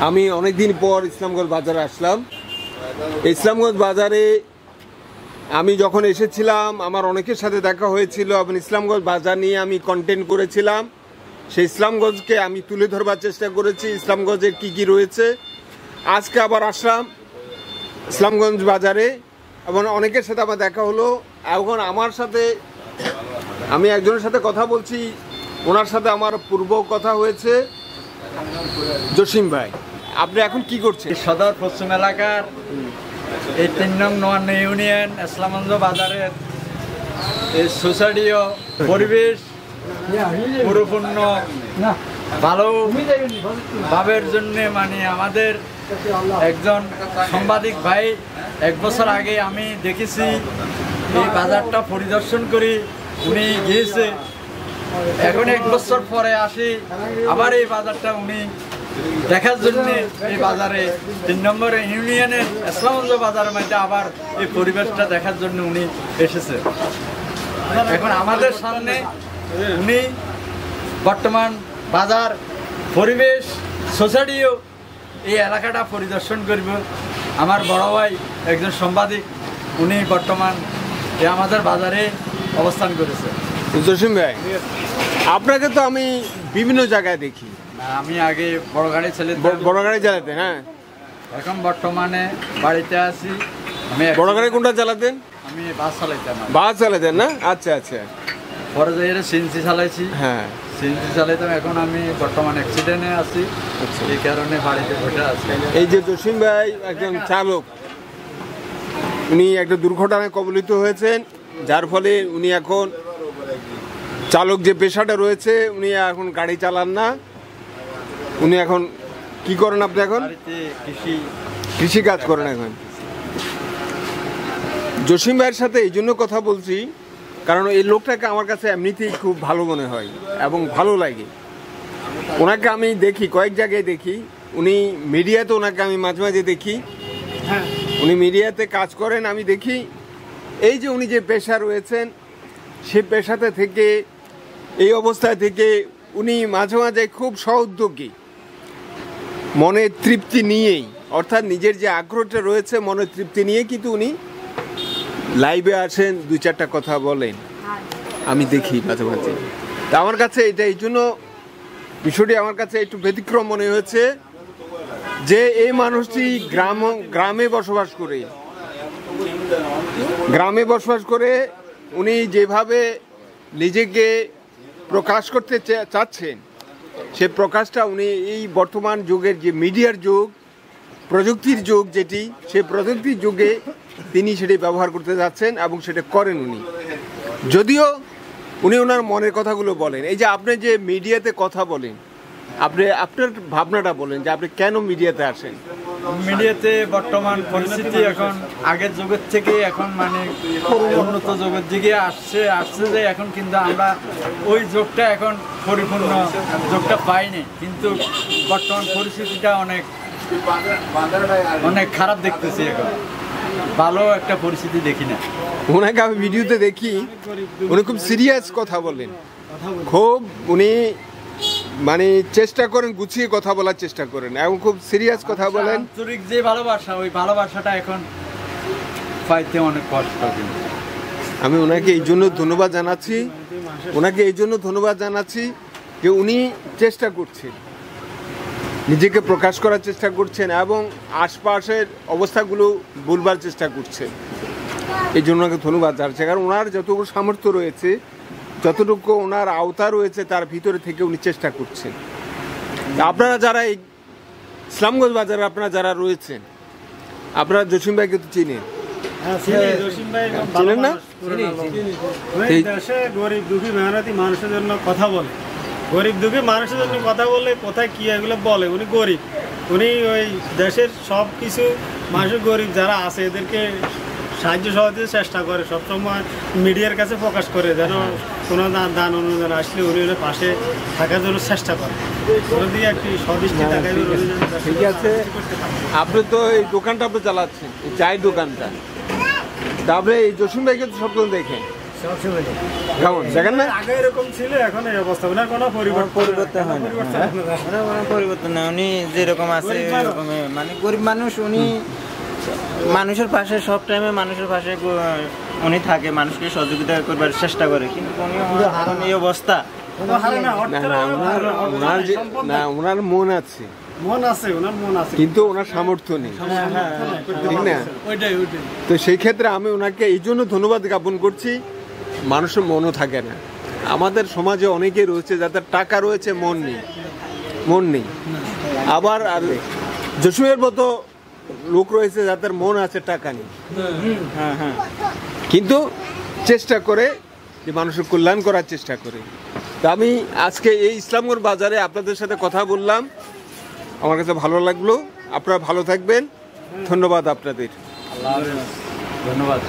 আমি অনেকদিন পর ইসলামগঞ্জ বাজারে আসলাম। ইসলামগঞ্জ বাজারে আমি যখন এসেছিলাম আমার অনেকের সাথে দেখা হয়েছিল এবং ইসলামগঞ্জ বাজার নিয়ে আমি কন্টেন্ট করেছিলাম। সেই ইসলামগঞ্জকে আমি তুলে ধরবার চেষ্টা করেছি, ইসলামগঞ্জের কি কি রয়েছে। আজকে আবার আসলাম ইসলামগঞ্জ বাজারে এবং অনেকের সাথে আমার দেখা হলো। এখন আমার সাথে আমি একজনের সাথে কথা বলছি, ওনার সাথে আমার পূর্ব কথা হয়েছে। জসিম ভাই, আপনি এখন কি করছেন? সদর পশ্চিম এলাকার এই ৩ নং নোয়ান্ন ইউনিয়ন ইসলামগঞ্জ বাজারের এই সোসাইটিও পরিবেশ পরিপূর্ণ ভালো ভাবের জন্য মানে আমাদের একজন সাংবাদিক ভাই 1 বছর আগে আমি দেখেছি এই বাজারটা পরিদর্শন করি, উনি গিয়েছে। এখন 1 বছর পরে আসি আবার এই বাজারটা উনি দেখার জন্য এই বাজারে ৩ নম্বর ইউনিয়নের ইসলামগঞ্জ বাজারের মধ্যে আবার এই পরিবেশটা দেখার জন্য উনি এসেছে। এখন আমাদের সামনে উনি বর্তমান বাজার পরিবেশ সোসাইটিও এই এলাকাটা পরিদর্শন করব। আমার বড় ভাই একজন সাংবাদিক, উনি বর্তমান আমাদের বাজারে অবস্থান করেছে। জসিম ভাই, আপনাকে তো আমি বিভিন্ন জায়গায় দেখি। আমি আগে বড় গাড়ি বড় গাড়ি চালাতেন? হ্যাঁ। এখন বর্তমানে বাড়িতে আছি। আমি বড় গাড়ি কোনটা চালাতেন? আমি বাস চালাইতাম। বাস চালাতেন না? আচ্ছা আচ্ছা। পরে যাই সিএনজি চালাইছি। হ্যাঁ, সিএনজি চালাইতাম। এখন আমি বর্তমান অ্যাক্সিডেন্টে আছি, এই কারণে বাড়িতে বসে আছি। এই যে জসিম ভাই একজন চালক, উনি একটা দুর্ঘটনায় কবলিত হয়েছেন, যার ফলে উনি এখন চালক যে পেশাটা রয়েছে উনি এখন গাড়ি চালান না। উনি এখন কি করেন? আপনি এখন কৃষি কাজ করেন। এখন জসিম ভাইয়ের সাথে এই জন্য কথা বলছি কারণ এই লোকটাকে আমার কাছে এমনিতেই খুব ভালো মনে হয় এবং ভালো লাগে। ওনাকে আমি দেখি, কয়েক জায়গায় দেখি। উনি মিডিয়াতে ওনাকে আমি মাঝে মাঝে দেখি। হ্যাঁ, উনি মিডিয়াতে কাজ করেন, আমি দেখি। এই যে উনি যে পেশা রয়েছেন সে পেশাতে থেকে এই অবস্থায় থেকে উনি মাঝে মাঝে খুব সউদ্যোগী, মনের তৃপ্তি নিয়েই, অর্থাৎ নিজের যে আগ্রহটা রয়েছে মনের তৃপ্তি নিয়ে কিন্তু উনি লাইভে আসেন, 2-4টা কথা বলেন, আমি দেখি মাঝে মাঝে। তা আমার কাছে এটা এই জন্য বিষয়টি আমার কাছে একটু ব্যতিক্রম মনে হয়েছে যে এই মানুষটি গ্রামে বসবাস করে উনি যেভাবে নিজেকে প্রকাশ করতে চাচ্ছেন সে প্রকাশটা উনি এই বর্তমান যুগের যে মিডিয়ার যুগ, প্রযুক্তির যুগ যেটি, সেই প্রযুক্তির যুগে তিনি সেটি ব্যবহার করতে যাচ্ছেন এবং সেটা করেন উনি। যদিও উনি ওনার মনের কথাগুলো বলেন। এই যে আপনি যে মিডিয়াতে কথা বলেন, আপনি আপনার ভাবনাটা বলেন যে আপনি কেন মিডিয়াতে আসেন? মিডিয়াতে বর্তমান পরিস্থিতি এখন আগের যুগের থেকে এখন মানে উন্নত যুগের দিকে আসছে যে এখন কিন্তু আমরা ওই যুগটা এখন পরিপূর্ণ যুগটা পাইনি, কিন্তু বর্তমান পরিস্থিতিটা অনেক খারাপ দেখতেছি। এখন ভালো একটা পরিস্থিতি দেখি না। ওনাকে আমি ভিডিওতে দেখি, উনি খুব সিরিয়াস কথা বলেন, খুব উনি মানে চেষ্টা করেন গুছিয়ে কথা বলার চেষ্টা করেন এবং খুব সিরিয়াস কথা বলেন। আন্তরিক যে ভালোবাসা, ওই ভালোবাসাটা এখন পাইতে অনেক কষ্ট। আমি ওনাকে এই জন্য ধন্যবাদ জানাচ্ছি যে উনি চেষ্টা করছেন, নিজেকে প্রকাশ করার চেষ্টা করছেন এবং আশপাশের অবস্থাগুলো বলবার চেষ্টা করছেন। এই জন্য ওনাকে ধন্যবাদ জানাচ্ছি, কারণ ওনার যতটুকু সামর্থ্য রয়েছে, যতটুকু ওনার আওতা রয়েছে তার ভিতরে থেকে উনি চেষ্টা করছেন। আপনারা যারা এই ইসলামগঞ্জ বাজারে আপনারা যারা রয়েছেন, আপনারা জসিম ভাইকে তো চিনেন? চিনেন না? এই দেশে গরিব দুঃখী মেহনতি মানুষের জন্য কথা বলে, গরিব দুঃখী মানুষের জন্য কথা বলে, কোথায় কি এগুলো বলে। উনি গরিব, উনি ওই দেশের সব কিছু মানুষের গরিব যারা আছে এদেরকে সাহায্য সহযোগিতার চেষ্টা করে, সবসময় মিডিয়ার কাছে প্রকাশ করে যেন কোনো দান অনুদান আসলে উনি পাশে থাকার জন্য চেষ্টা করে। ওর দিকে একটি সদৃষ্টি দেখায়। ঠিক আছে, আপনি তো এই দোকানটা আপনি চালাচ্ছেন, এই চায়ের দোকানটা, তারপরে এই জসিম ভাইকে তো সবসময় দেখেন। কেমন দেখেন না? আগে এরকম ছিল, এখন এই অবস্থা, ওনার কোনো পরিবর্তন হয় না, কোনো পরিবর্তন না, উনি যেরকম আছে ওইরকম, মানে গরিব মানুষ, উনি মানুষের পাশে সব টাইমে মানুষের পাশে উনি থাকে, মানুষকে সহযোগিতা করবার চেষ্টা করে, কিন্তু উনি এখন এই অবস্থা। ওনার মন আছে, ওনার মন আছে, কিন্তু ওনার সামর্থ্য নেই, ঠিক না? তো সেই ক্ষেত্রে আমি ওনাকে এই জন্য ধন্যবাদ জ্ঞাপন করছি। মানুষের মনও থাকে না। আমাদের সমাজে অনেকেই রয়েছে যাদের টাকা রয়েছে, মন নেই। আবার আর যশোরের মতো লোক রয়েছে যাদের মন আছে, টাকা নেই, কিন্তু চেষ্টা করে যে মানুষের কল্যাণ করার চেষ্টা করে। তা আমি আজকে এই ইসলামগড় বাজারে আপনাদের সাথে কথা বললাম, আমার কাছে ভালো লাগলো। আপনারা ভালো থাকবেন, ধন্যবাদ আপনাদের। ধন্যবাদ।